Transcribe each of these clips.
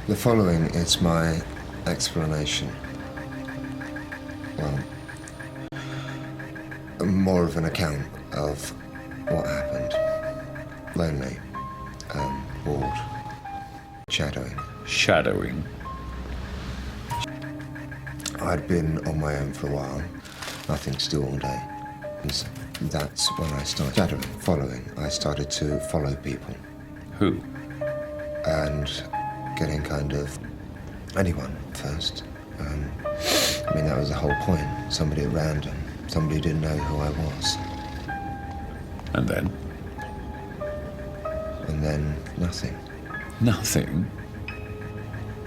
The following is my explanation. Well, more of an account of what happened. Lonely, bored, shadowing. Shadowing? I'd been on my own for a while, nothing to do all day. And that's when I started shadowing, following. I started to follow people. Who? And getting kind of anyone first. I mean, that was the whole point. Somebody at random. Somebody who didn't know who I was. And then? And then nothing. Nothing?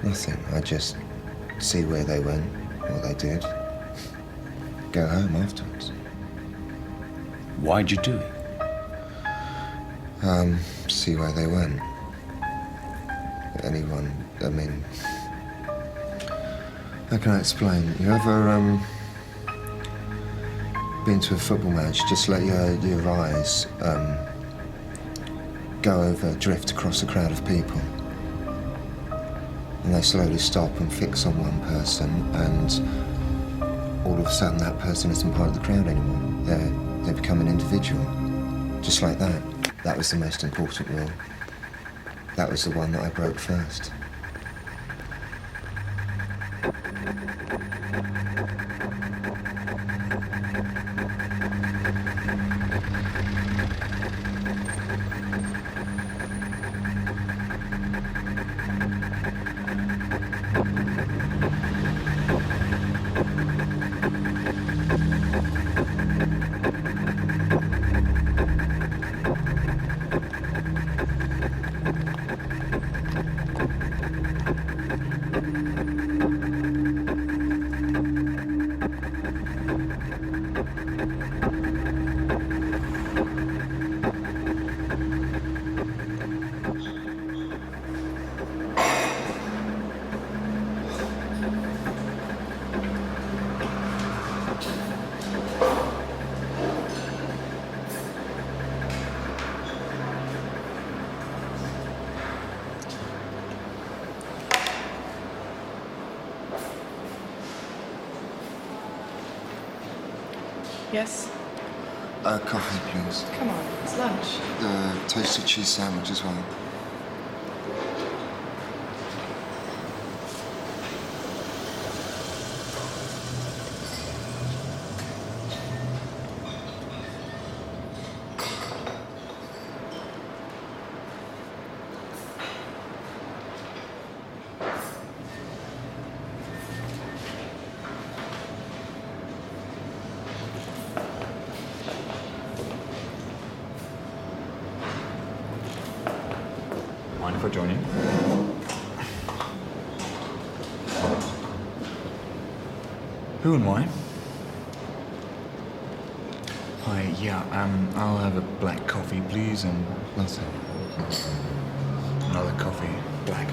Nothing. I just see where they went, what they did. Go home afterwards. Why'd you do it? See where they went. Anyone, I mean... How can I explain? You ever, been to a football match, just let your eyes, go over, drift across a crowd of people. And they slowly stop and fix on one person, and all of a sudden that person isn't part of the crowd anymore. They become an individual. Just like that. That was the most important rule. That was the one that I broke first. Yes? Coffee, please. Come on, it's lunch. The toasted cheese sandwich as well. Mind if I join you? Who and why? Hi, yeah, I'll have a black coffee, please, and... Nothing. Another coffee, black.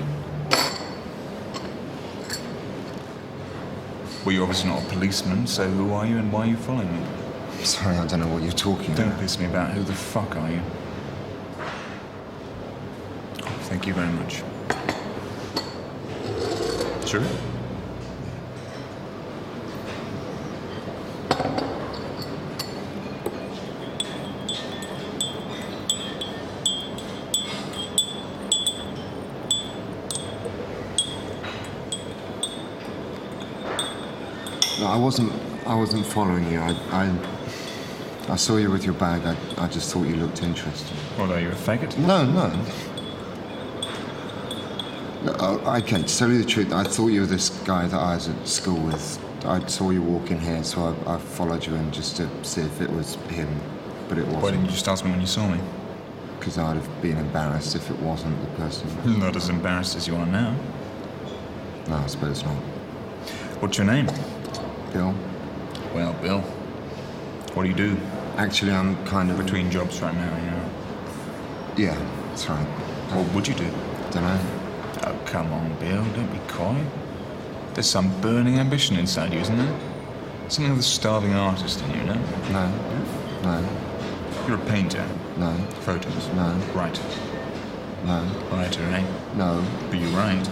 Well, you're obviously not a policeman, so who are you and why are you following me? Sorry, I don't know what you're talking about. Don't piss me about. Who the fuck are you? Thank you very much. Sure? No, I wasn't following you. I saw you with your bag. I just thought you looked interesting. What, are you a faggot? No. Okay, to tell you the truth, I thought you were this guy that I was at school with. I saw you walking here, so I followed you in just to see if it was him, but it wasn't. Why didn't you just ask me when you saw me? Because I'd have been embarrassed if it wasn't the person. Not as embarrassed as you are now. No, I suppose not. What's your name? Bill? Well, Bill. What do you do? Actually, I'm kind of... Between jobs right now, you know. Yeah, that's right. What would you do? Dunno. Oh, come on, Bill. Don't be coy. There's some burning ambition inside you, isn't there? Something of the starving artist in you, no? No. You're a painter. No. Photos. No. Writer. No. Writer, eh? No. But you write.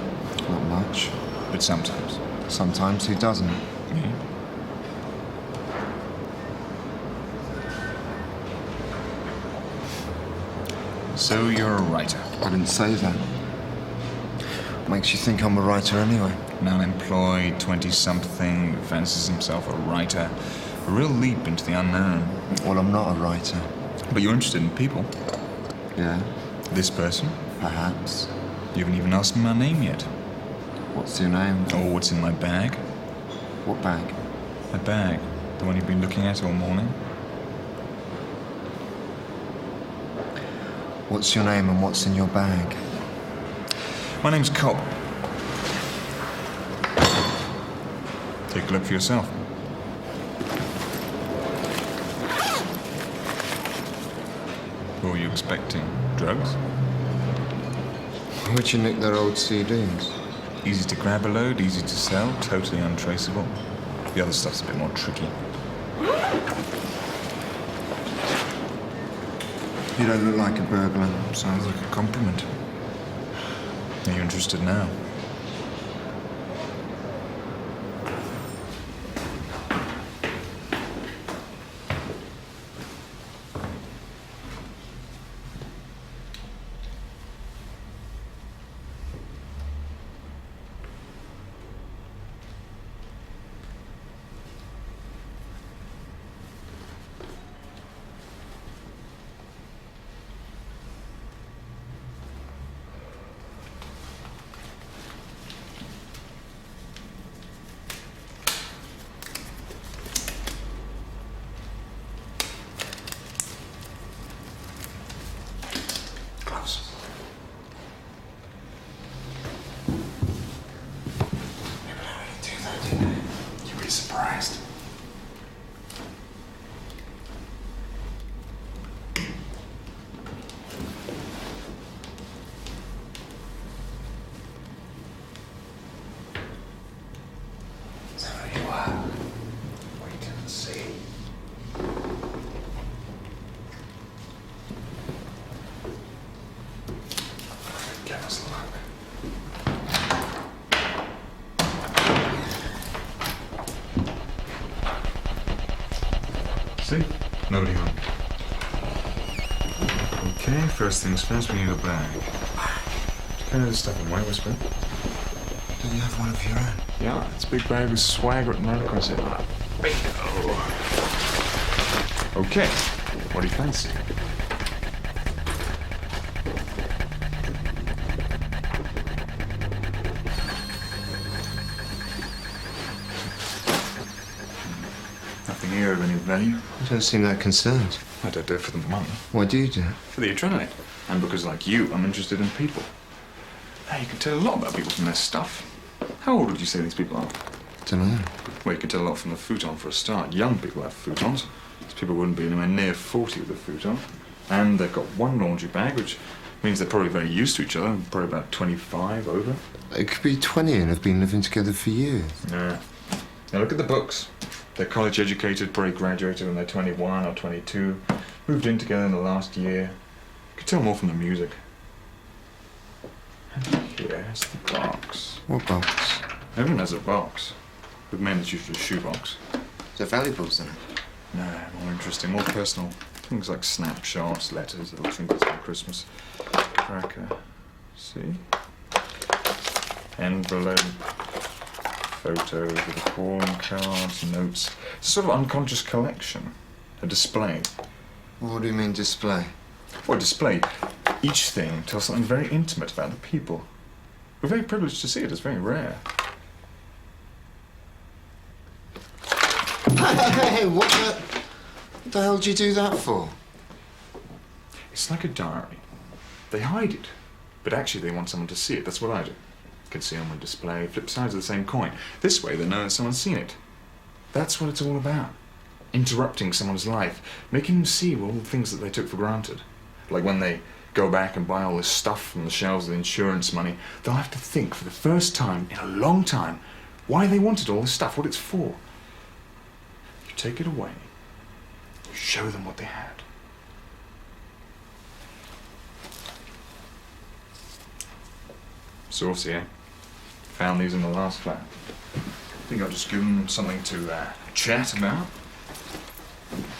Not much. But sometimes. Sometimes who doesn't? Yeah. So you're a writer. I didn't say that. Makes you think I'm a writer anyway. An unemployed 20-something fancies himself a writer. A real leap into the unknown. Well, I'm not a writer. But you're interested in people. Yeah, This person. perhaps. You haven't even asked me my name yet. What's your name? Or what's in my bag. What bag? My bag. The one you've been looking at all morning. What's your name and what's in your bag? My name's Cobb. Take a look for yourself. What were you expecting? Drugs? Where'd you nick their old CDs? Easy to grab a load, easy to sell, totally untraceable. The other stuff's a bit more tricky. You don't look like a burglar. Sounds like a compliment. Are you interested now? Close. Never know how to do that, did you? You'd be surprised. So there you are. Wait and see. Give us a look. See? Nobody home. Okay, first things first, we need a bag. Kind of the stuff in White Whisper. Do you have one of your own? Yeah, it's a big bag with swag written right across it. Bingo! Okay, what do you fancy? Nothing here of any value. You don't seem that concerned. I don't do it for the money. Why do you do it? For the adrenaline. And because, like you, I'm interested in people. Now, you can tell a lot about people from their stuff. How old would you say these people are? Don't know. Well, you can tell a lot from the futon for a start. Young people have futons. These people wouldn't be anywhere near 40 with a futon. And they've got one laundry bag, which means they're probably very used to each other, probably about 25 over. They could be 20 and have been living together for years. Yeah. Now look at the books. They're college educated, probably graduated when they're 21 or 22. Moved in together in the last year. You could tell more from the music. And here's the box. What box? Everyone has a box. With men, it's usually a shoebox. Is there valuables in it? No, more interesting, more personal. Things like snapshots, letters, little trinkets for Christmas. Cracker. See? Envelope. Photos with calling cards, notes. It's a sort of unconscious collection. A display. What do you mean display? Well, display. Each thing tells something very intimate about the people. We're very privileged to see it. It's very rare. Hey, what the hell do you do that for? It's like a diary. They hide it, but actually they want someone to see it. That's what I do. Conceal on display, flip sides of the same coin. This way they know that someone's seen it. That's what it's all about. Interrupting someone's life, making them see all the things that they took for granted. Like when they go back and buy all this stuff from the shelves of the insurance money, they'll have to think for the first time in a long time why they wanted all this stuff, what it's for. You take it away, you show them what they had. Saucy, eh? found these in the last flat. I think I'll just give them something to chat about.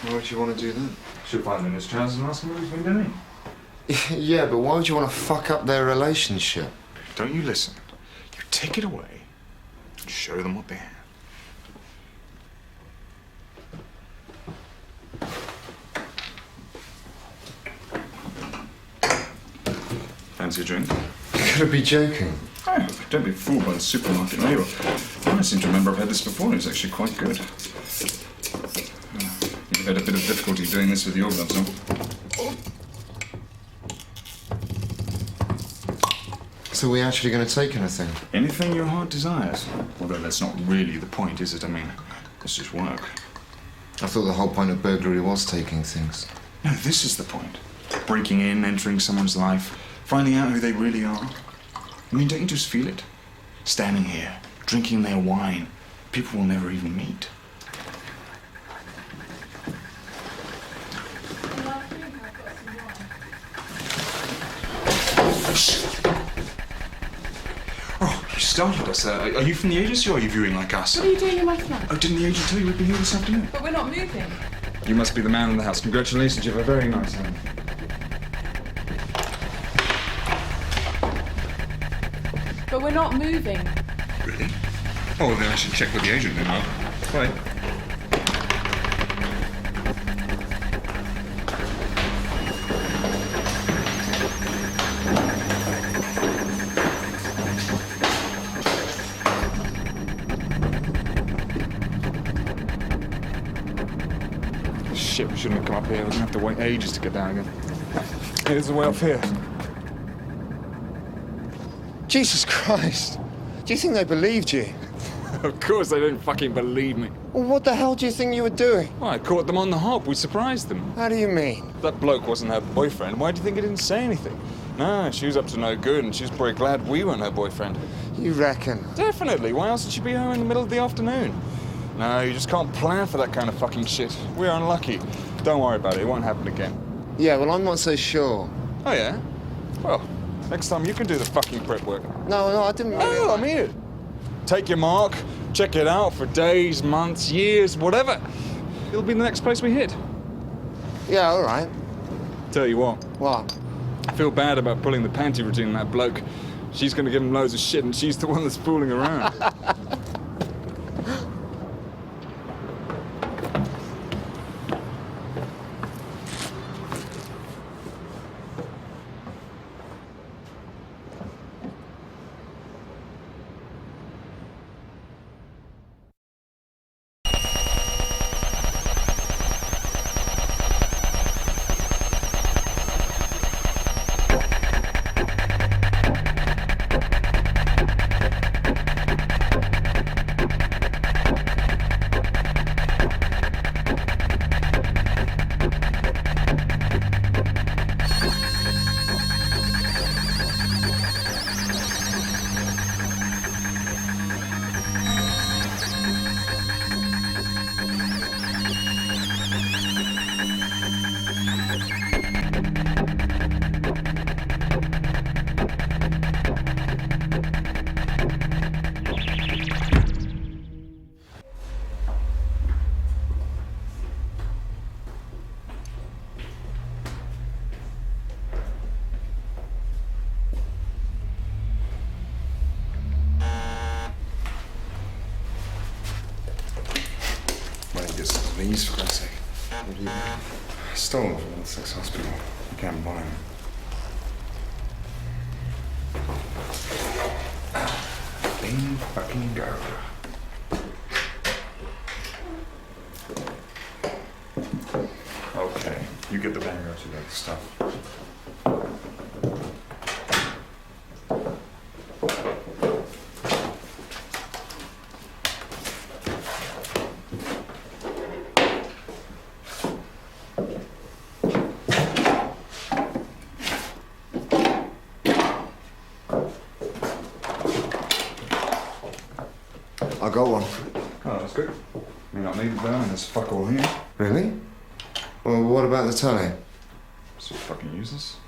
Why would you want to do that? Should find them in his trousers and ask him what he's been doing. Yeah, but why would you want to fuck up their relationship? Don't you listen. You take it away and show them what they have. Fancy a drink? You gotta be joking. Oh, don't be fooled by the supermarket label. I seem to remember I've had this before and it's actually quite good. You've had a bit of difficulty doing this with your gloves on. So we actually going to take anything? Anything your heart desires. Although that's not really the point, is it? I mean, it's just work. I thought the whole point of burglary was taking things. No, this is the point. Breaking in, entering someone's life, finding out who they really are. I mean, don't you just feel it? Standing here, drinking their wine. People we'll never even meet. Oh, you startled us. Are you from the agency or are you viewing like us? What are you doing in my flat? Oh, didn't the agent tell you we'd be here this afternoon? But we're not moving. You must be the man in the house. Congratulations, you have a very nice home. But we're not moving. Really? Oh, well, then I should check with the agent then. Bye. Shit, we shouldn't have come up here. We're gonna have to wait ages to get down again. Here's the way up here. Jesus Christ! Do you think they believed you? Of course they didn't fucking believe me. Well, what the hell do you think you were doing? Well, I caught them on the hop. We surprised them. How do you mean? That bloke wasn't her boyfriend. Why do you think he didn't say anything? No, she was up to no good, and she was probably glad we weren't her boyfriend. You reckon? Definitely. Why else would she be home in the middle of the afternoon? No, you just can't plan for that kind of fucking shit. We're unlucky. Don't worry about it. It won't happen again. Yeah, well, I'm not so sure. Oh, yeah? Well, next time you can do the fucking prep work. No, I didn't really... No, I mean it. Take your mark, check it out for days, months, years, whatever. It'll be the next place we hit. Yeah, all right. Tell you what, What? I feel bad about pulling the panty routine on that bloke. She's gonna give him loads of shit and she's the one that's fooling around. These, for Christ's sake. I stole them from the sex hospital. You can't buy them. Clean fucking go. Okay, you get the banger out of that stuff. I got one. Oh, that's good. May not need it though, and there's fuck all here. Really? Well, what about the telly? So fucking useless.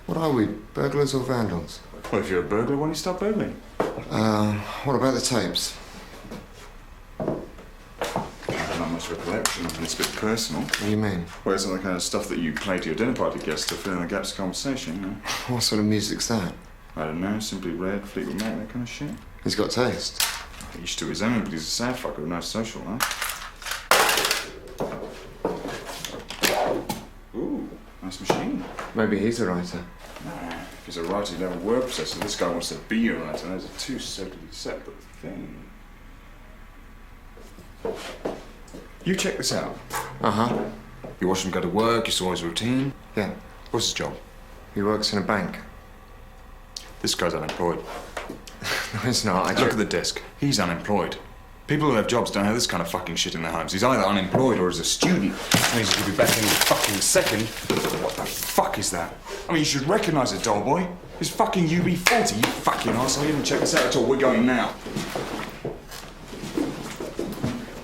What are we, burglars or vandals? Well, if you're a burglar, why don't you stop burgling? What about the tapes? Not much recollection, and it's a bit personal. What do you mean? Well, it's not the kind of stuff that you play to your dinner party guests to fill in the gaps of conversation, you know? What sort of music's that? I don't know, Simply Red, Fleetwood Mac, that kind of shit. He's got taste. Each to his own, but he's a sad fucker with no social life. Ooh, nice machine. Maybe he's a writer. If he's a writer, he'd have a word processor. This guy wants to be a writer. Those are two totally separate things. You check this out. Uh-huh. You watch him go to work, you saw his routine. Yeah. What's his job? He works in a bank. This guy's unemployed. No, he's not. Look at the desk. He's unemployed. People who have jobs don't have this kind of fucking shit in their homes. He's either unemployed or he's a student. That means he'll be back any fucking second. What the fuck is that? I mean, you should recognise it, doll boy. It's fucking UB40, you fucking arsehole. You haven't checked this out at all. We're going now.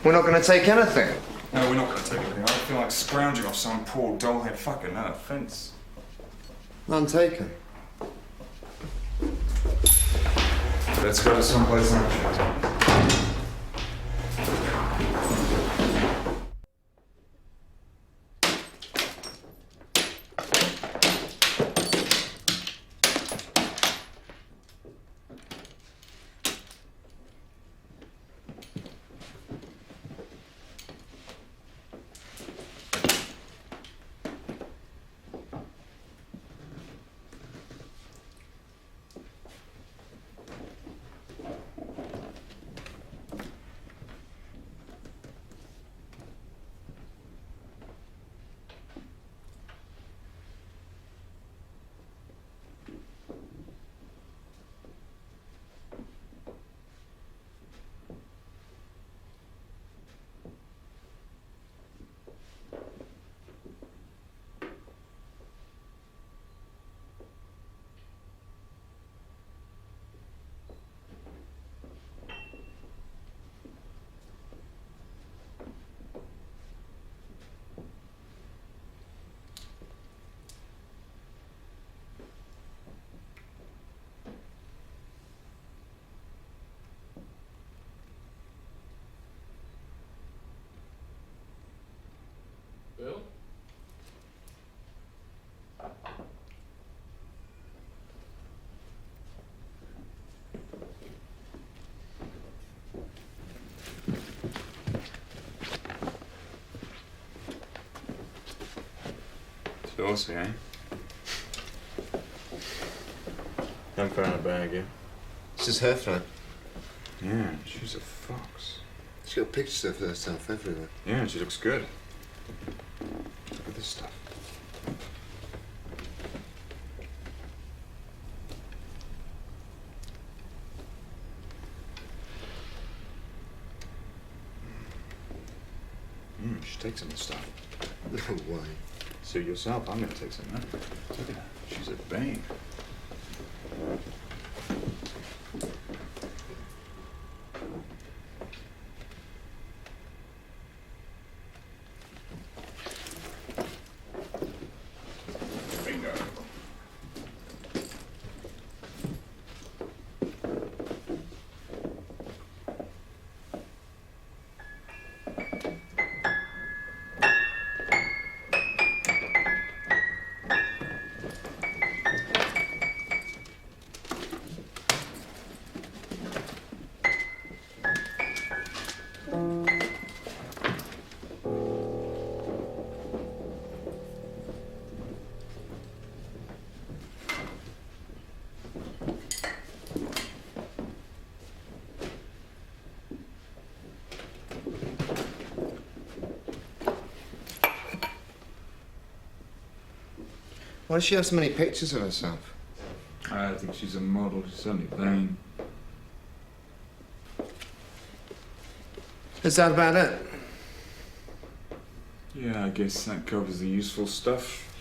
We're not going to take anything. No, we're not going to take anything. I don't feel like scrounging off some poor doll-head fucker. No offence. None taken. Let's go to someplace unchecked. Bill? Saucy, eh? Haven't found a bag yet. It's just her flat. Yeah, she's a fox. She's got pictures of herself everywhere. Yeah, and she looks good. Look at this stuff. She takes some of the stuff. No way. See yourself, I'm gonna take some of that. Look at her. She's a babe. Bingo. Why does she have so many pictures of herself? I think she's a model. She's certainly vain. Is that about it? Yeah, I guess that covers the useful stuff.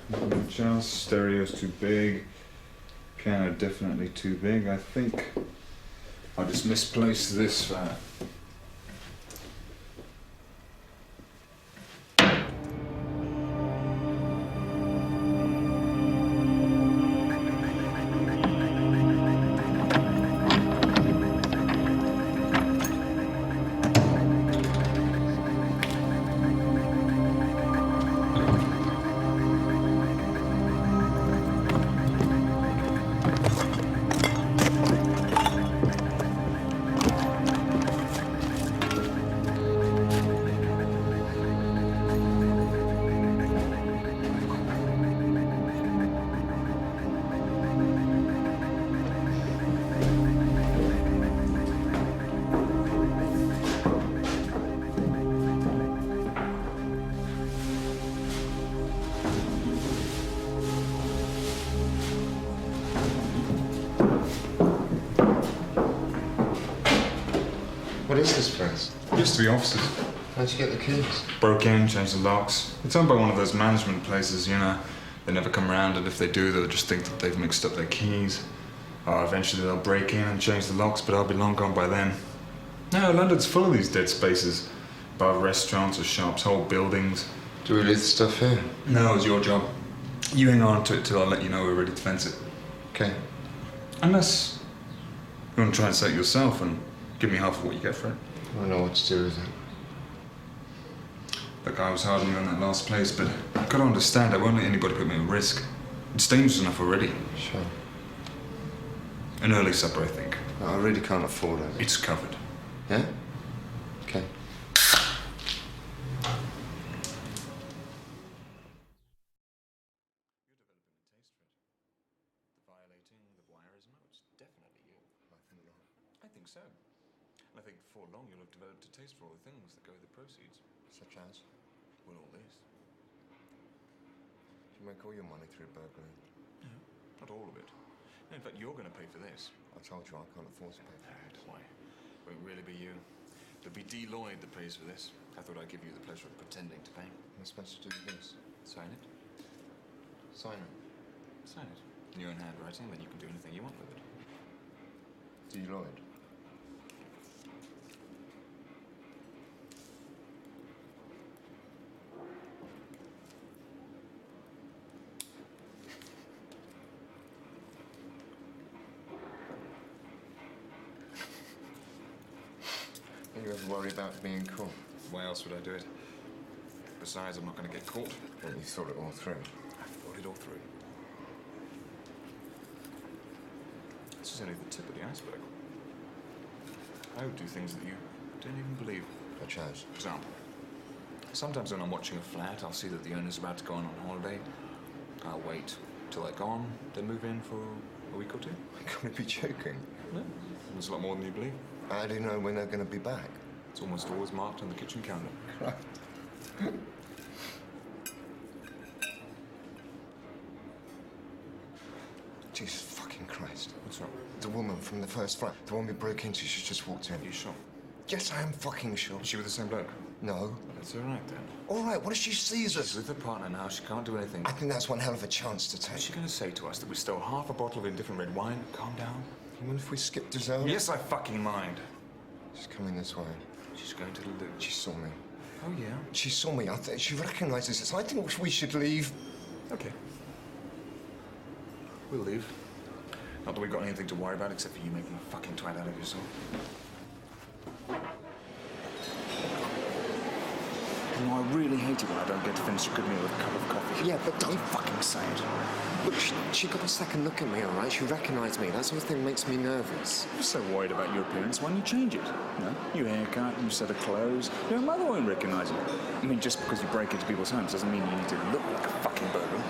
Not much else. Stereo's too big. Piano definitely too big. I think I'll just misplace this for her. What is this place? Used to be offices. How'd you get the keys? Broke in, changed the locks. It's owned by one of those management places, you know. They never come around, and if they do, they'll just think that they've mixed up their keys. Or eventually they'll break in and change the locks, but I'll be long gone by then. No, London's full of these dead spaces. Bar restaurants or shops, whole buildings. Do we leave the stuff here? No, it's your job. You hang on to it till I let you know we're ready to fence it. Okay. Unless you want to try and sell it yourself and give me half of what you get for it. I don't know what to do with it. Look, I was hard on you on that last place, but you've got to understand, I won't let anybody put me at risk. It's dangerous enough already. Sure. An early supper, I think. No, I really can't afford it. It's covered. Yeah? Okay. I think so. And I think before long you'll have developed a taste for all the things that go with the proceeds. Such as? Well, all this. You make all your money through burglary. No, not all of it. In fact, you're going to pay for this. I told you I can't afford to pay for it. Why? Won't really be you. It'll be D. Lloyd that pays for this. I thought I'd give you the pleasure of pretending to pay. What am I supposed to do with this? Sign it. Sign it. Sign it. In your own handwriting, then you can do anything you want with it. D. Lloyd. You ever worry about being caught? Why else would I do it? Besides, I'm not going to get caught. Well, you thought it all through. I've thought it all through. This is only the tip of the iceberg. I would do things that you don't even believe. Such as? For example, sometimes when I'm watching a flat, I'll see that the owner's about to go on holiday. I'll wait till they're gone, then move in for a week or two. You're going to be joking. No, it's a lot more than you believe. How do you know when they're going to be back? It's almost always marked on the kitchen counter. Jesus fucking Christ. What's wrong? The woman from the first flat, the one we broke into, she just walked in. Are you sure? Yes, I am fucking sure. Is she with the same bloke? No. That's all right then. All right, what if she sees us? She's with her partner now. She can't do anything. I think that's one hell of a chance to Is she take. going to say to us that we stole half a bottle of indifferent red wine? Calm down. Even if we skip dessert? Yes, I fucking mind. She's coming this way. She's going to the loo. She saw me. Oh, yeah? She saw me. She recognises us. I think we should leave. Okay. We'll leave. Not that we've got anything to worry about except for you making a fucking twat out of yourself. You know, I really hate it when I don't get to finish a good meal with a cup of coffee. Yeah, but Don't fucking say it. look, she got a second look at me, all right? She recognised me. That sort of thing makes me nervous. You're so worried about your appearance, why don't you change it? No? New haircut, new set of clothes. Your mother won't recognise you. I mean, just because you break into people's homes doesn't mean you need to look like a fucking burglar.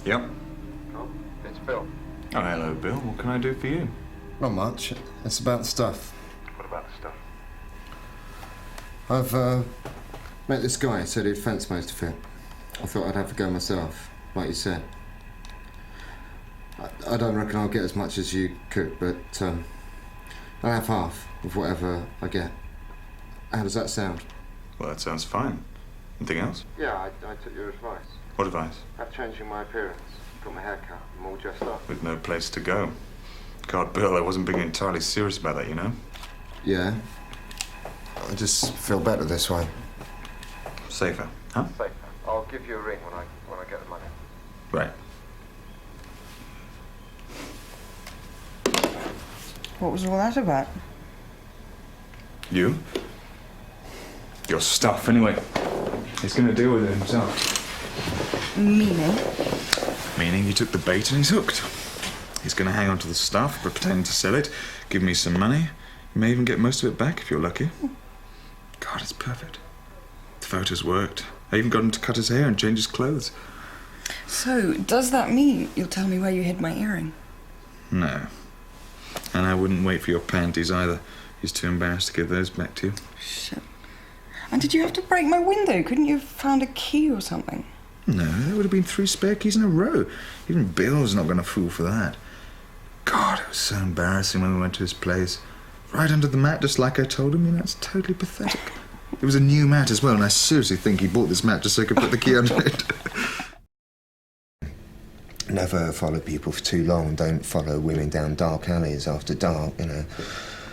Yep. Oh, it's Bill. Oh, hello, Bill. What can I do for you? Not much. It's about the stuff. What about the stuff? I've met this guy, said he'd fence most of it. I thought I'd have a go myself, like you said. I don't reckon I'll get as much as you could, but I'll have half of whatever I get. How does that sound? Well, that sounds fine. Anything else? Yeah, I took your advice. What advice? I'm changing my appearance. Got my hair cut. I'm all dressed up. With no place to go. God, Bill, I wasn't being entirely serious about that, you know? Yeah. I just feel better this way. Safer, huh? Safer. I'll give you a ring when I get the money. Right. What was all that about? You? Your stuff, anyway. He's gonna deal with it himself. Meaning? Meaning he took the bait and he's hooked. He's gonna hang on to the stuff, pretend to sell it, give me some money. You may even get most of it back if you're lucky. God, it's perfect. The photos worked. I even got him to cut his hair and change his clothes. So, does that mean you'll tell me where you hid my earring? No. And I wouldn't wait for your panties either. He's too embarrassed to give those back to you. Shit. And did you have to break my window? Couldn't you have found a key or something? No, there would have been 3 spare keys in a row. Even Bill's not going to fool for that. God, it was so embarrassing when we went to his place. Right under the mat, just like I told him. That's totally pathetic. It was a new mat as well, and I seriously think he bought this mat just so he could put the key under it. Never follow people for too long. Don't follow women down dark alleys after dark,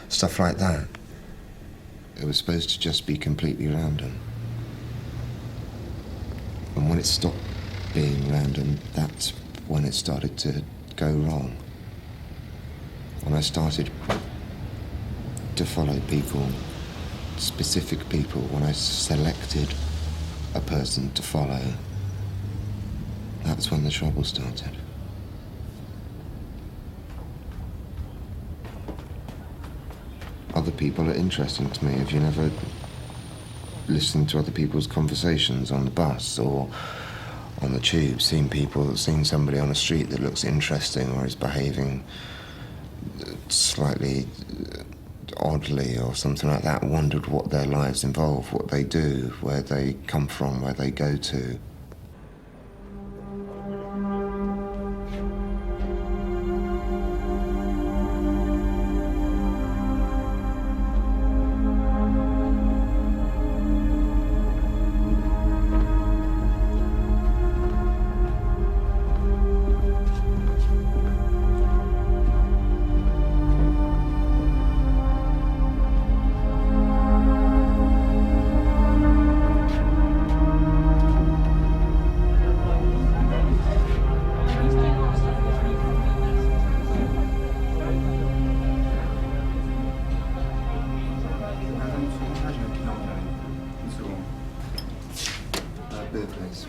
stuff like that. It was supposed to just be completely random. And when it stopped being random, that's when it started to go wrong. When I started to follow people, specific people, when I selected a person to follow, that's when the trouble started. Other people are interesting to me. Have you never listened to other people's conversations on the bus or on the tube, seen somebody on the street that looks interesting or is behaving slightly oddly or something like that, wondered what their lives involve, what they do, where they come from, where they go to? Beer, please.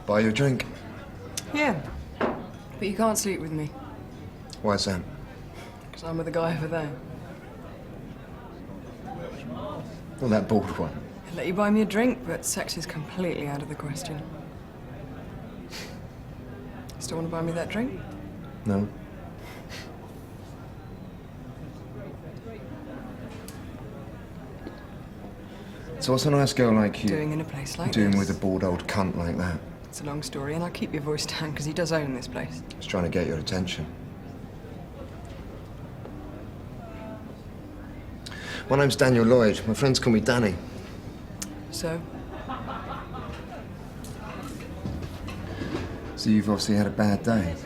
Buy you a drink. Yeah. But you can't sleep with me, Why's that? because I'm with the guy over there. Well, that bald one. I'd let you buy me a drink, but sex is completely out of the question. Still want to buy me that drink? No. So what's a nice girl like you Doing in a place like doing this? with a bald old cunt like that? It's a long story, and I'll keep your voice down, because he does own this place. He's trying to get your attention. My name's Daniel Lloyd. My friends call me Danny. So? So you've obviously had a bad day.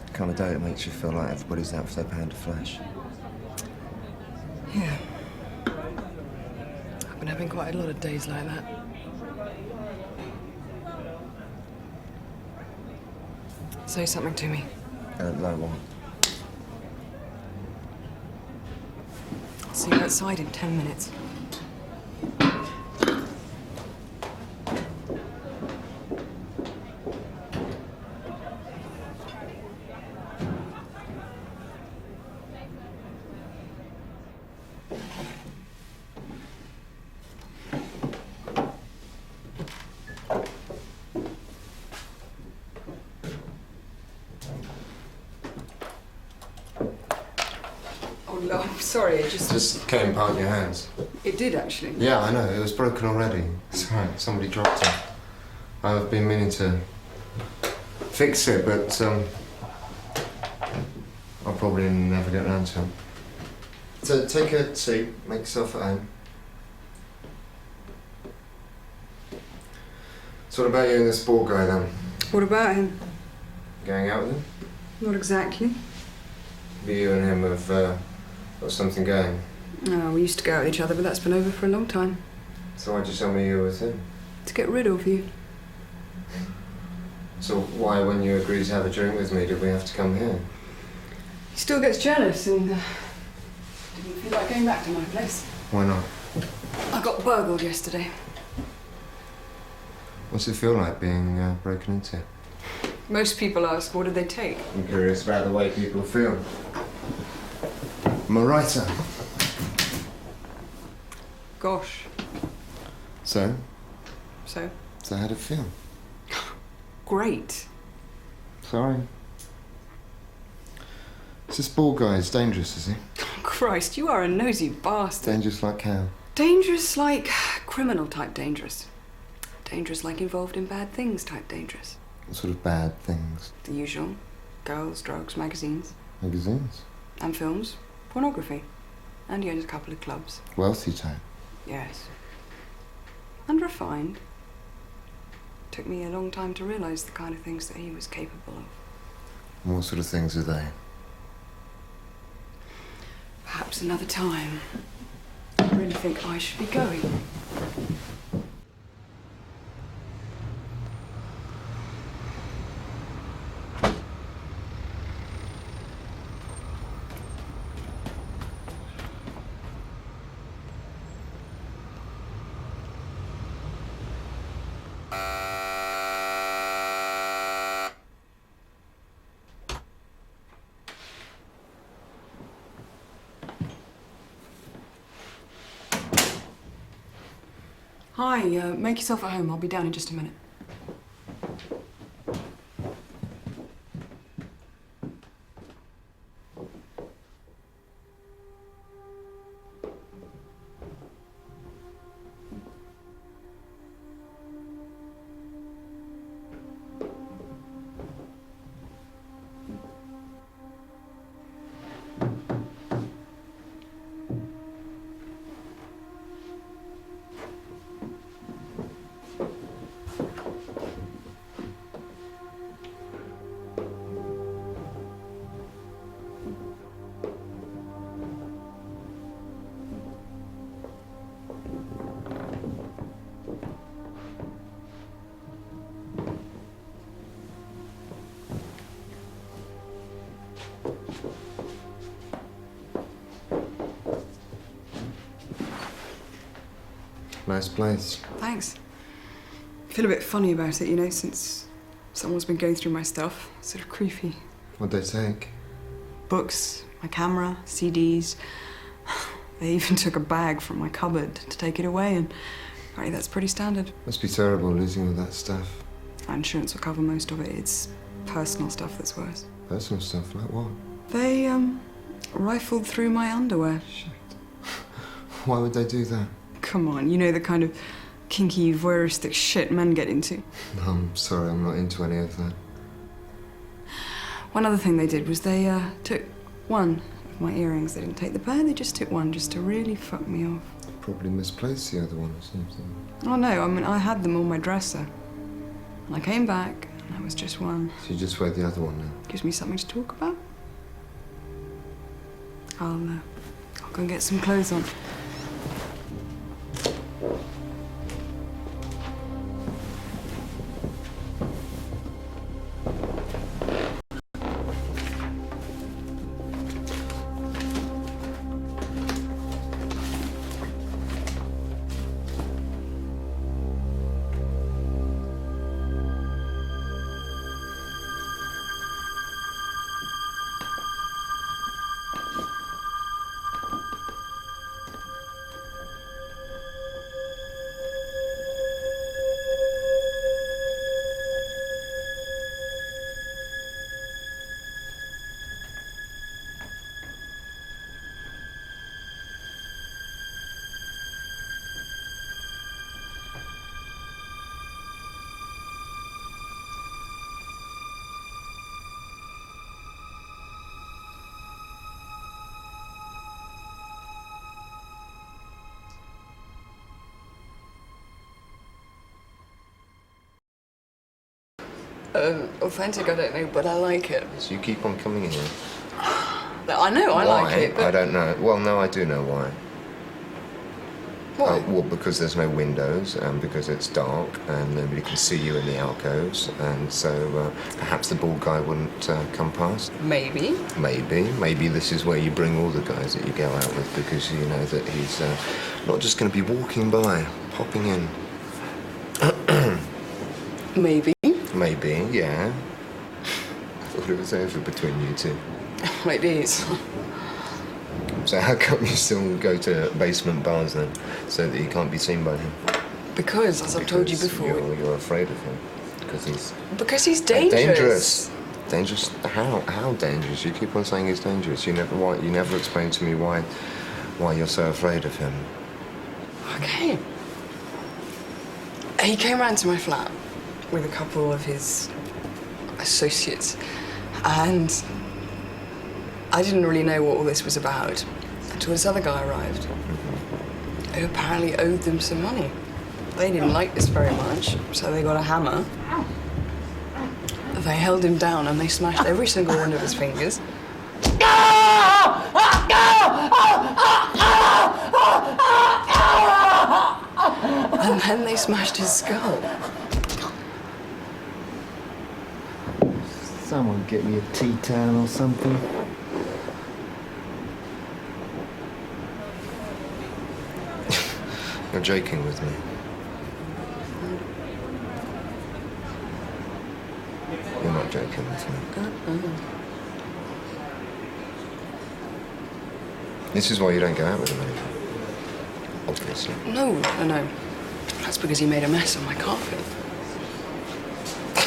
The kind of day that makes you feel like everybody's out for their pound of flesh. Yeah. I've been having quite a lot of days like that. Say something to me. Like what? I'll see you outside in 10 minutes. Oh, no, I'm sorry, it Just came apart in your hands. It did, actually. Yeah, I know. It was broken already. Sorry, somebody dropped it. I've been meaning to fix it, but I'll probably never get around to it. So take a seat, make yourself at home. So what about you and this ball guy then? What about him? Going out with him? Not exactly. Maybe you and him have got something going. No, we used to go out with each other, but that's been over for a long time. So why'd you tell me you were with him? To get rid of you. So why, when you agreed to have a drink with me, did we have to come here? He still gets jealous and didn't feel like going back to my place. Why not? I got burgled yesterday. What's it feel like being broken into? Most people ask, what did they take? I'm curious about the way people feel. I'm a writer. Gosh. So? So? So how'd it feel? Great. Sorry. This ball guy is dangerous, is he? Christ, you are a nosy bastard. Dangerous like how? Dangerous like criminal type dangerous. Dangerous like involved in bad things type dangerous. What sort of bad things? The usual. Girls, drugs, magazines. Magazines? And films. Pornography. And he owns a couple of clubs. Wealthy type? Yes. And refined. Took me a long time to realise the kind of things that he was capable of. And what sort of things are they? Perhaps another time. I really think I should be going. Hi, make yourself at home. I'll be down in just a minute. Nice place. Thanks. I feel a bit funny about it, you know, since someone's been going through my stuff. Sort of creepy. What'd they take? Books, my camera, CDs. They even took a bag from my cupboard to take it away, and apparently that's pretty standard. Must be terrible losing all that stuff. Our insurance will cover most of it. It's personal stuff that's worse. Personal stuff, like what? They, rifled through my underwear. Shit. Why would they do that? Come on, you know the kind of kinky, voyeuristic shit men get into. I'm sorry, I'm not into any of that. One other thing they did was they, took one of my earrings. They didn't take the pair, they just took one just to really fuck me off. Probably misplaced the other one or something. Oh no, I mean, I had them on my dresser. And I came back, and that was just one. So you just wear the other one now? Gives me something to talk about. I'll go and get some clothes on. Authentic, I don't know, but I like it. So you keep on coming here. I know, I Why? like it, but... I don't know. Well, no, I do know why. Why? Well, because there's no windows, and because it's dark, and nobody can see you in the alcoves, and so perhaps the bald guy wouldn't come past. Maybe. Maybe this is where you bring all the guys that you go out with, because you know that he's not just going to be walking by, popping in. Maybe. Maybe, yeah. I thought it was over between you two. It is. So how come you still go to basement bars then, so that you can't be seen by him? Because, as I've told you before... You're afraid of him. Because he's dangerous. Dangerous? How dangerous? You keep on saying he's dangerous. You never explain to me why you're so afraid of him. Okay. He came round to my flat with a couple of his associates, and I didn't really know what all this was about until this other guy arrived, who apparently owed them some money. They didn't like this very much, so they got a hammer. They held him down and they smashed every single one of his fingers. And then they smashed his skull. Someone get me a tea towel or something. You're joking with me. You're not joking with me. This is why you don't go out with him anymore. Obviously. No. That's because he made a mess on my carpet.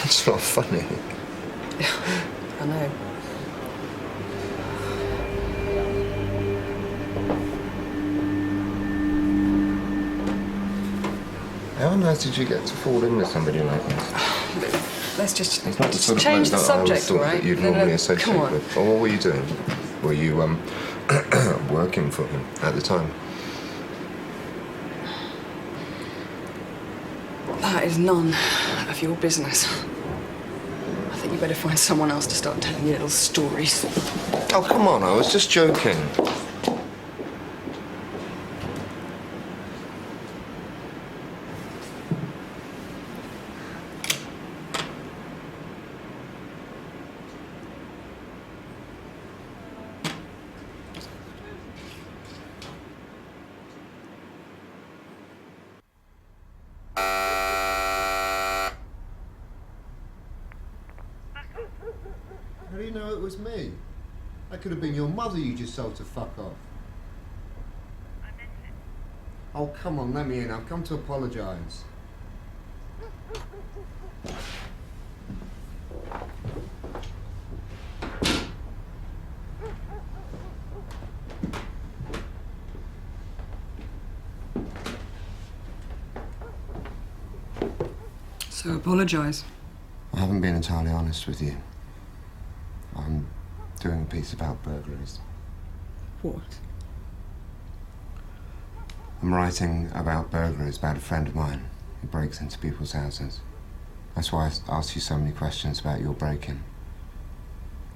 It's not funny. I know. How on earth did you get to fall in with somebody like this? Let's just It's not the sort of change the bloke that I always subject, thought all right? that you'd No, normally associate come on. with. Or what were you doing? Were you working for him at the time? That is none of your business. I think you better find someone else to start telling your little stories. Oh, come on, I was just joking. How do you know it was me? That could have been your mother you just told to fuck off. I meant it. Oh, come on, let me in. I've come to apologise. So apologise. I haven't been entirely honest with you. I'm doing a piece about burglaries. What? I'm writing about burglaries, about a friend of mine who breaks into people's houses. That's why I asked you so many questions about your break-in.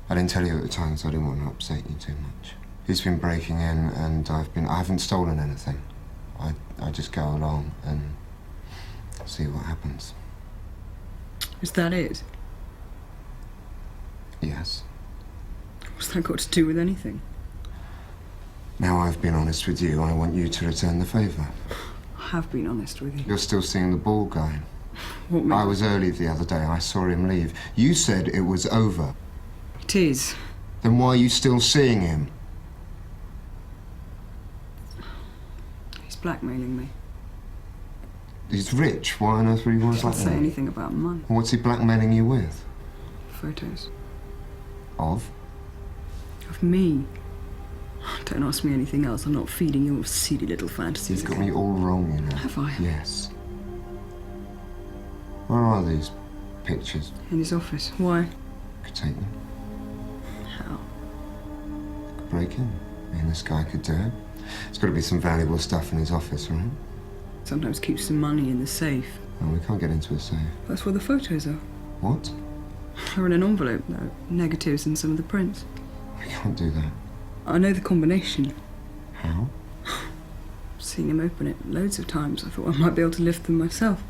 I didn't tell you at the time, so I didn't want to upset you too much. He's been breaking in, and I haven't stolen anything. I just go along and see what happens. Is that it? Yes. What's that got to do with anything? Now I've been honest with you, I want you to return the favour. I have been honest with you. You're still seeing the bald guy. What I was early the other day, I saw him leave. You said it was over. It is. Then why are you still seeing him? He's blackmailing me. He's rich. Why on earth would he want to Doesn't say blackmail? anything about money. What's he blackmailing you with? Photos. Of? Of me. Don't ask me anything else. I'm not feeding your silly little fantasies You've got again. me all wrong, you know. Have I? Yes. Where are these pictures? In his office. Why? Could take them. How? Could break in. I mean, this guy could do it. There's got to be some valuable stuff in his office, right? Sometimes keeps some money in the safe. And we can't get into a safe. That's where the photos are. What? They're in an envelope, though. Negatives and some of the prints. We can't do that. I know the combination. How? Seen him open it loads of times. I thought I might be able to lift them myself.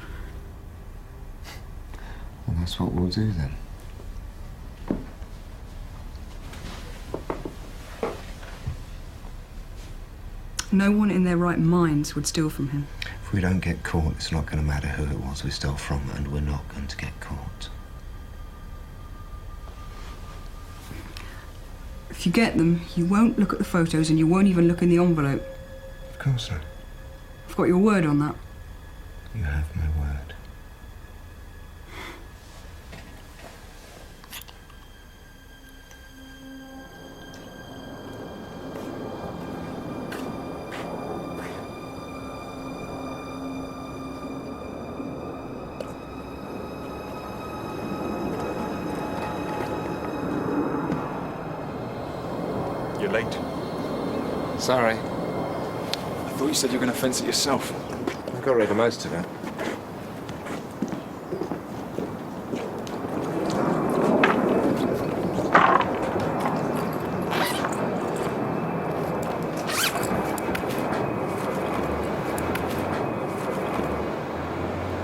Well, that's what we'll do then. No one in their right minds would steal from him. If we don't get caught, it's not going to matter who it was we stole from, and we're not going to get caught. If you get them, you won't look at the photos and you won't even look in the envelope. Of course not. I've got your word on that. You have my word. You're late. Sorry. I thought you said you were going to fence it yourself. I got rid of most of it.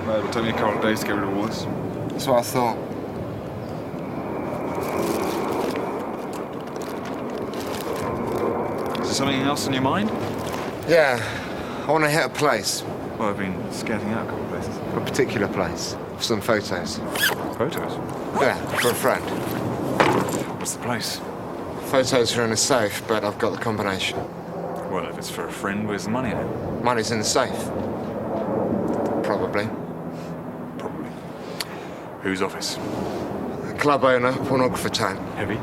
Well, it'll take me a couple of days to get rid of all this. That's what I thought. Is there something else on your mind? Yeah, I want to hit a place. Well, I've been scouting out a couple of places. A particular place. For some photos. Photos? Yeah, for a friend. What's the place? Photos are in a safe, but I've got the combination. Well, if it's for a friend, where's the money at? Money's in the safe. Probably. Probably. Whose office? Club owner, pornographer type. Heavy?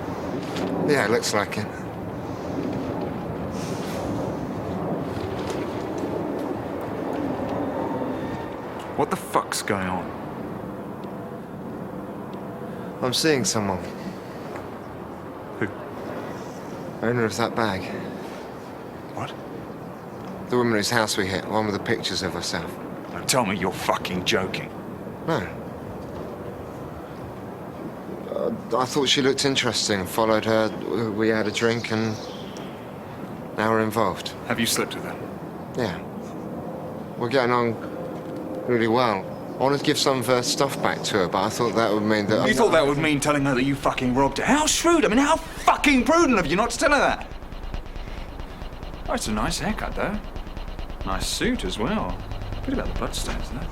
Yeah, looks like it. What the fuck's going on? I'm seeing someone. Who? Owner of that bag. What? The woman whose house we hit, one with the pictures of herself. Now tell me you're fucking joking. No. I thought she looked interesting. Followed her, we had a drink, and now we're involved. Have you slept with her? Yeah. We're getting on really well. I wanted to give some of her stuff back to her, but I thought that would mean that... You thought that would mean telling her that you fucking robbed her? How shrewd! I mean, how fucking prudent of you not to tell her that! Oh, it's a nice haircut, though. Nice suit as well. Bit about the bloodstones, though.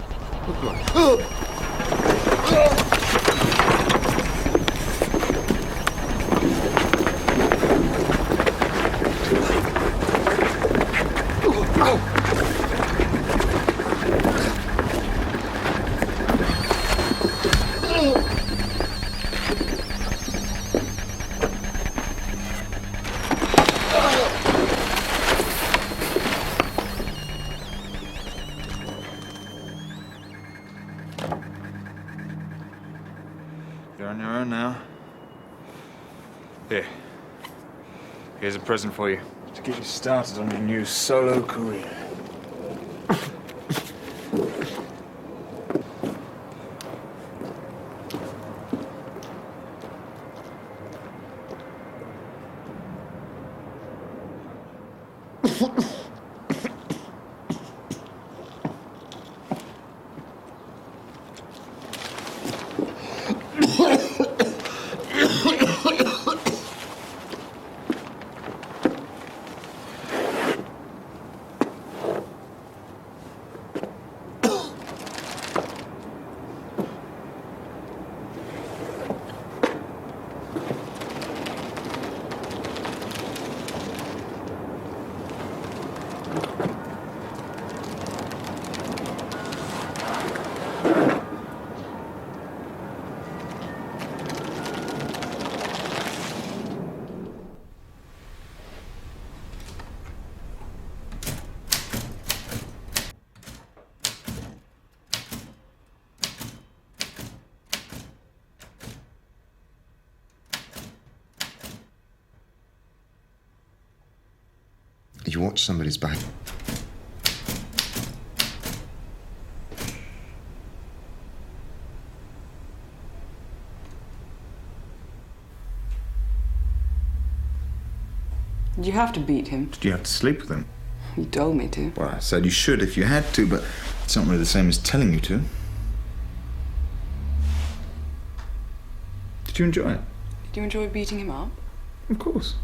You're on your own now. Here. Here's a present for you to get you started on your new solo career. You watch somebody's back. Did you have to beat him? Did you have to sleep with him? You told me to. Well, I said you should if you had to, but it's not really the same as telling you to. Did you enjoy it? Did you enjoy beating him up? Of course.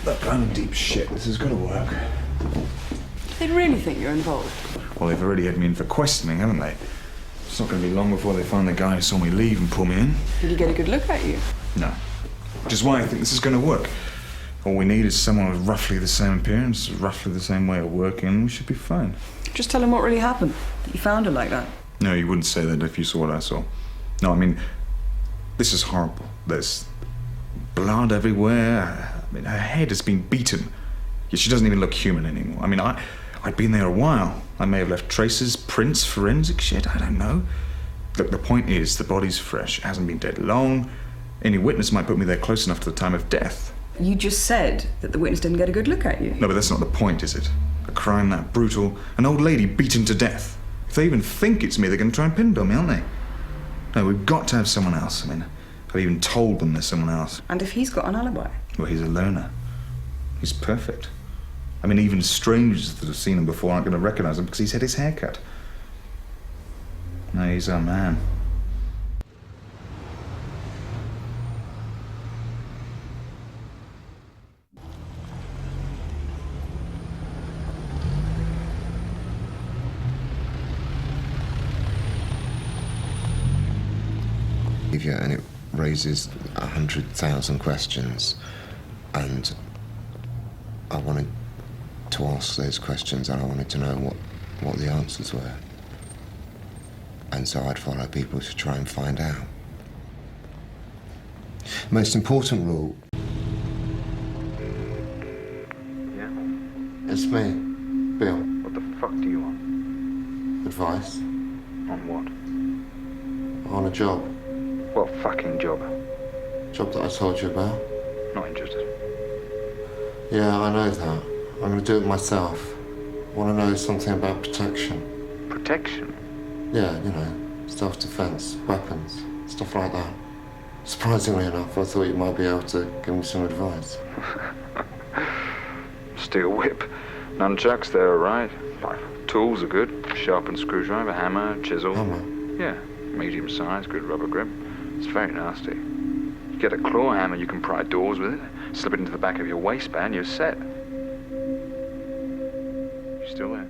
Look, I'm in deep shit. This has got to work. They really think you're involved. Well, they've already had me in for questioning, haven't they? It's not going to be long before they find the guy who saw me leave and pull me in. Did he get a good look at you? No. Which is why I think this is going to work. All we need is someone with roughly the same appearance, roughly the same way of working, and we should be fine. Just tell him what really happened. That you found her like that. No, you wouldn't say that if you saw what I saw. No, I mean, this is horrible. There's blood everywhere. I mean, her head has been beaten. Yet she doesn't even look human anymore. I mean, I'd been there a while. I may have left traces, prints, forensic shit, I don't know. Look, the point is, the body's fresh. It hasn't been dead long. Any witness might put me there close enough to the time of death. You just said that the witness didn't get a good look at you. No, but that's not the point, is it? A crime that brutal, an old lady beaten to death. If they even think it's me, they're going to try and pin it on me, aren't they? No, we've got to have someone else. I mean, I've even told them there's someone else. And if he's got an alibi? Well, he's a loner. He's perfect. I mean, even strangers that have seen him before aren't going to recognise him because he's had his hair cut. No, he's our man. And it raises 100,000 questions, and I wanted to ask those questions, and I wanted to know what the answers were, and so I'd follow people to try and find out. Most important rule. Yeah? It's me, Bill. What the fuck do you want? Advice On what? on a job. What fucking job? Job that I told you about. Not interested. Yeah, I know that. I'm going to do it myself. I want to know something about protection. Protection? Yeah, you know, self-defense, weapons, stuff like that. Surprisingly enough, I thought you might be able to give me some advice. Steel whip. Nunchucks, they're alright. Tools are good. Sharpened screwdriver, hammer, chisel. Hammer? Yeah, medium size, good rubber grip. It's very nasty. You get a claw hammer, you can pry doors with it. Slip it into the back of your waistband, you're set. You still there?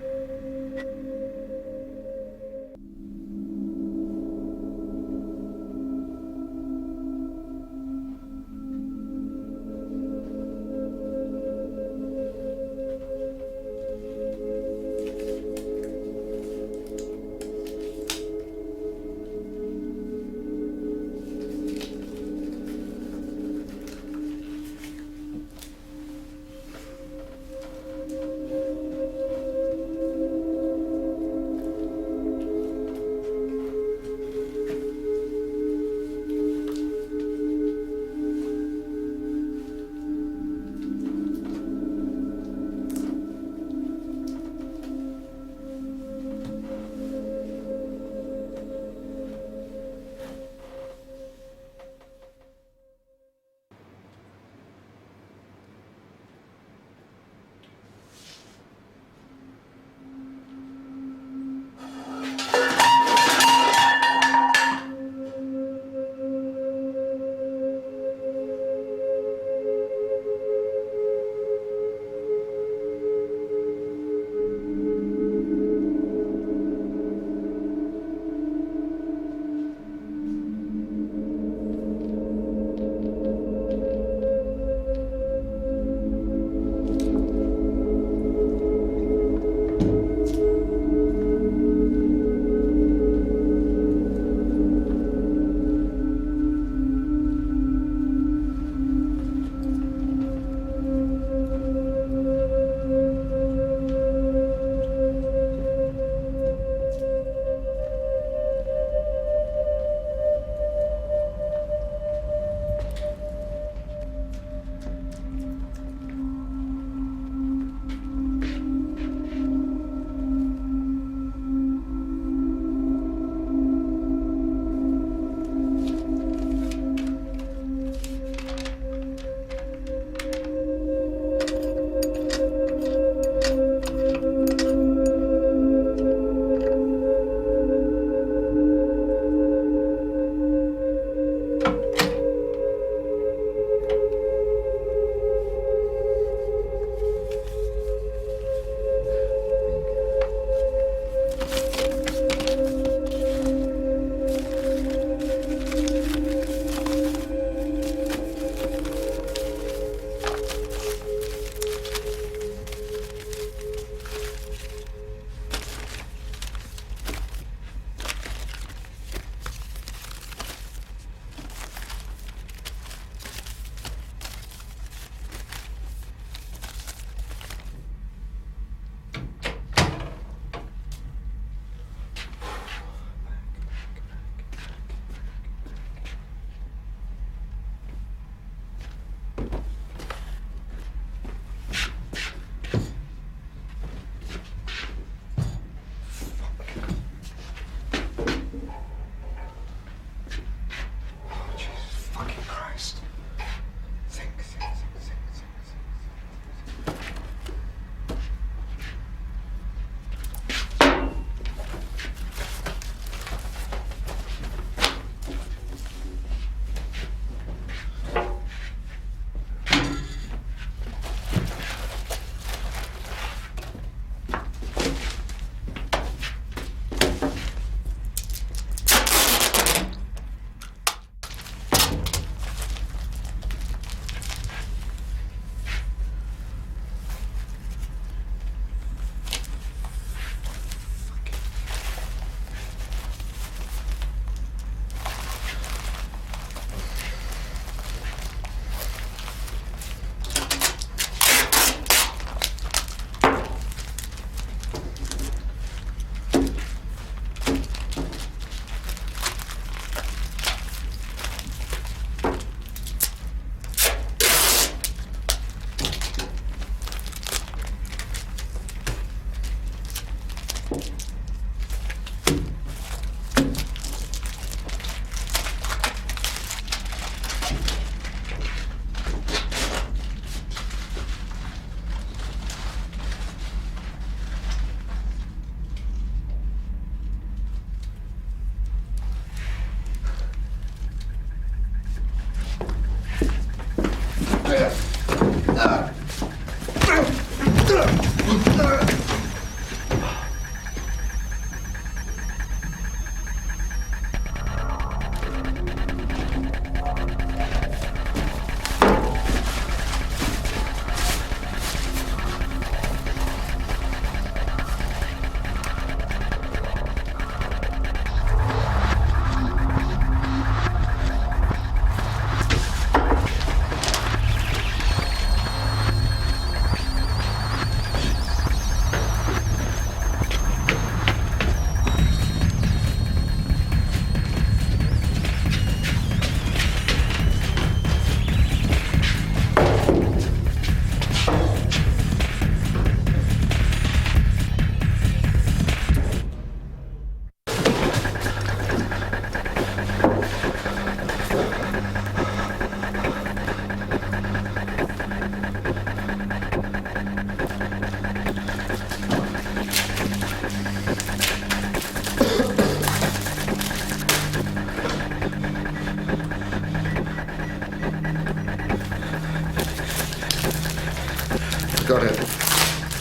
got it.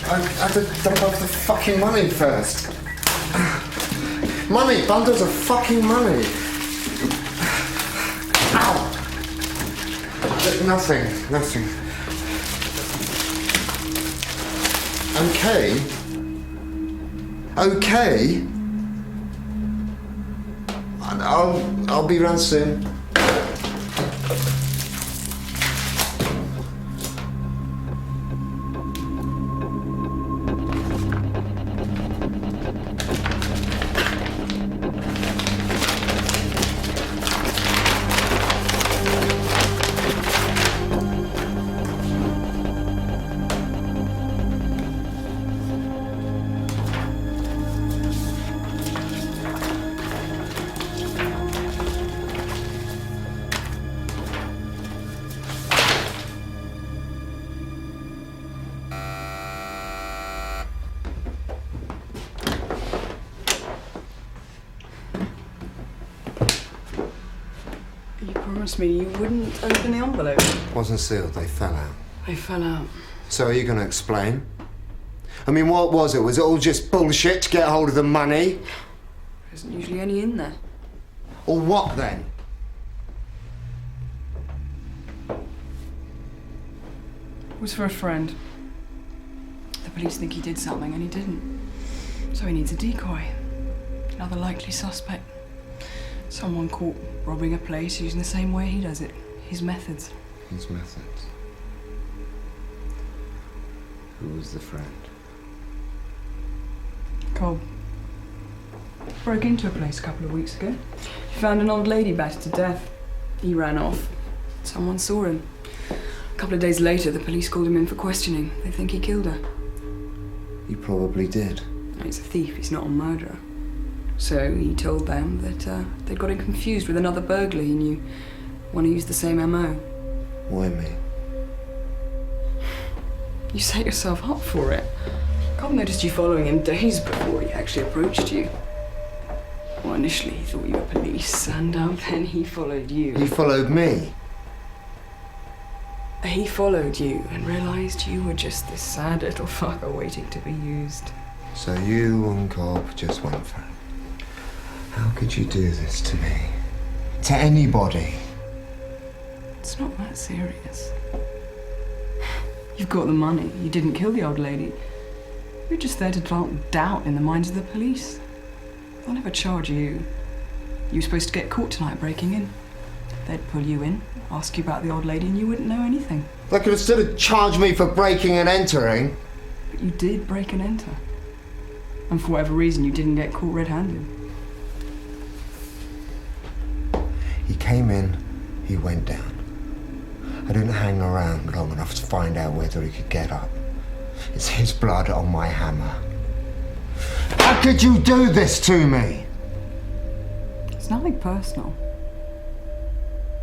I had to dump off the fucking money first. Money, bundles of fucking money. Ow! Nothing. Okay. I'll be round soon. You promised me you wouldn't open the envelope. Wasn't sealed, they fell out. They fell out. So are you going to explain? I mean, what was it? Was it all just bullshit to get hold of the money? There isn't usually any in there. Or what then? It was for a friend. The police think he did something and he didn't. So he needs a decoy. Another likely suspect. Someone caught robbing a place using the same way he does it. His methods. His methods. Who was the friend? Cobb. Broke into a place a couple of weeks ago. He found an old lady battered to death. He ran off. Someone saw him. A couple of days later, the police called him in for questioning. They think he killed her. He probably did. He's a thief, he's not a murderer. So he told them that they'd got him confused with another burglar he knew. One who used the same MO. Why me? You set yourself up for it. Cobb noticed you following him days before he actually approached you. Well, initially he thought you were police, and then he followed you. He followed me? He followed you and realised you were just this sad little fucker waiting to be used. So you and Cobb just went for it. How could you do this to me? To anybody? It's not that serious. You've got the money. You didn't kill the old lady. You're just there to plant doubt in the minds of the police. They'll never charge you. You were supposed to get caught tonight breaking in. They'd pull you in, ask you about the old lady, and you wouldn't know anything. They could have still have charged me for breaking and entering. But you did break and enter. And for whatever reason, you didn't get caught red-handed. He came in, he went down. I didn't hang around long enough to find out whether he could get up. It's his blood on my hammer. How could you do this to me? It's nothing personal.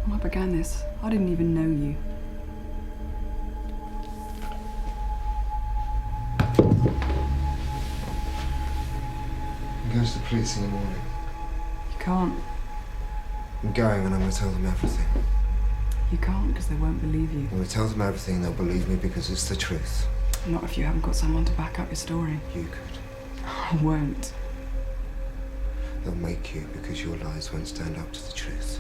When I began this, I didn't even know you. He goes to the police in the morning. You can't. I'm going and I'm going to tell them everything. You can't, because they won't believe you. I'm going to tell them everything, they'll believe me because it's the truth. Not if you haven't got someone to back up your story. You could. I won't. They'll make you because your lies won't stand up to the truth.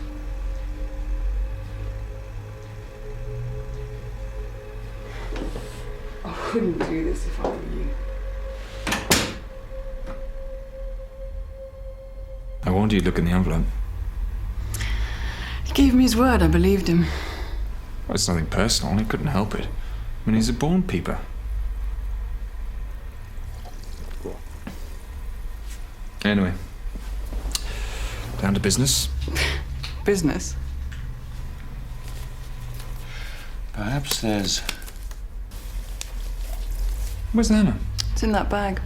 I wouldn't do this if I were you. I warned you to look in the envelope. He gave me his word, I believed him. Well, it's nothing personal, he couldn't help it. I mean, he's a born peeper. Anyway, down to business. Business? Perhaps there's... Where's the hammer? It's in that bag.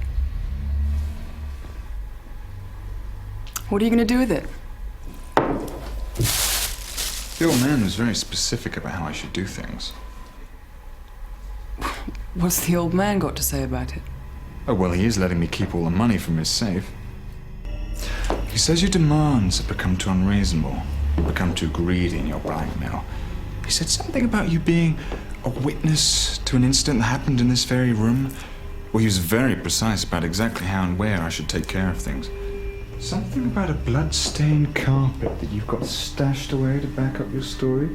What are you going to do with it? The old man was very specific about how I should do things. What's the old man got to say about it? Oh, well, he is letting me keep all the money from his safe. He says your demands have become too unreasonable. You've become too greedy in your blackmail. He said something about you being a witness to an incident that happened in this very room? Well, he was very precise about exactly how and where I should take care of things. Something about a blood-stained carpet that you've got stashed away to back up your story?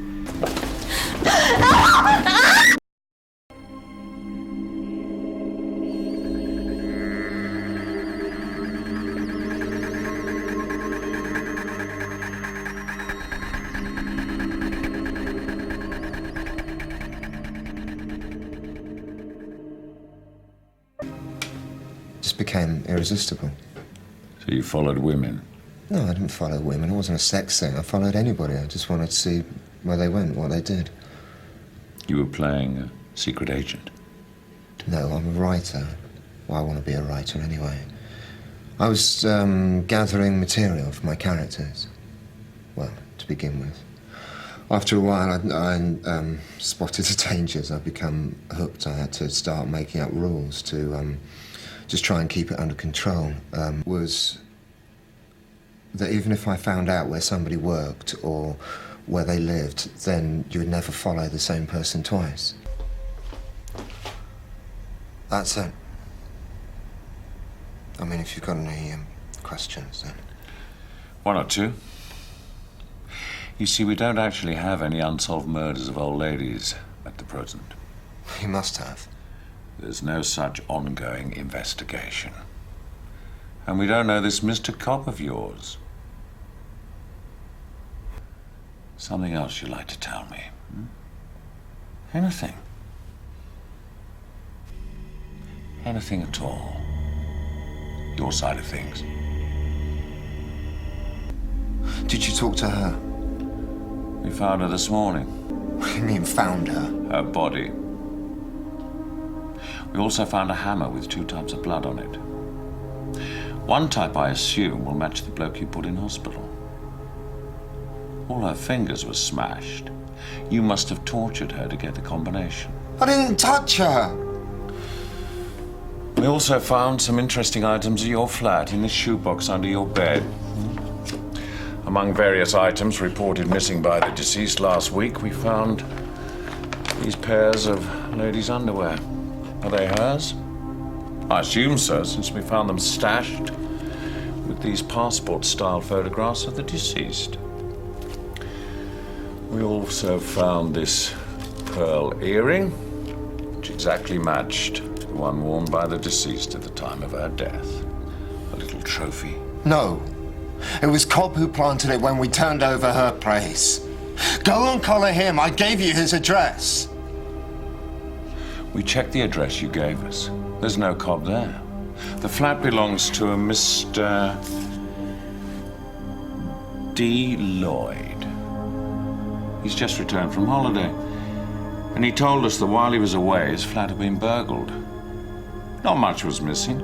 Just became irresistible. So you followed women? No, I didn't follow women. It wasn't a sex thing. I followed anybody. I just wanted to see where they went, what they did. You were playing a secret agent? No, I'm a writer. Well, I want to be a writer anyway. I was gathering material for my characters. Well, to begin with. After a while, I spotted the dangers. I'd become hooked. I had to start making up rules to just try and keep it under control. Was that even if I found out where somebody worked or where they lived, then you would never follow the same person twice. That's it. I mean, if you've got any questions, then... One or two. You see, we don't actually have any unsolved murders of old ladies at the present. You must have. There's no such ongoing investigation. And we don't know this Mr. Cobb of yours. Something else you'd like to tell me? Anything. Anything at all. Your side of things. Did you talk to her? We found her this morning. What do you mean, found her? Her body. We also found a hammer with 2 types of blood on it. One type, I assume, will match the bloke you put in hospital. All her fingers were smashed. You must have tortured her to get the combination. I didn't touch her! We also found some interesting items in your flat in the shoebox under your bed. Among various items reported missing by the deceased last week, we found these pairs of ladies' underwear. Are they hers? I assume so, since we found them stashed with these passport-style photographs of the deceased. We also found this pearl earring, which exactly matched the one worn by the deceased at the time of her death. A little trophy. No. It was Cobb who planted it when we turned over her place. Go and collar him. I gave you his address. We checked the address you gave us. There's no Cobb there. The flat belongs to a Mr. D. Lloyd. He's just returned from holiday. And he told us that while he was away, his flat had been burgled. Not much was missing.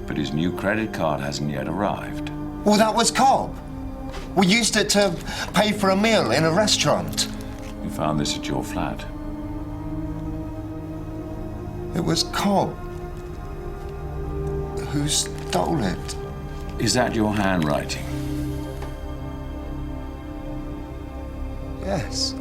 But his new credit card hasn't yet arrived. Well, that was Cobb. We used it to pay for a meal in a restaurant. We found this at your flat. It was Cobb who stole it. Is that your handwriting? Yes.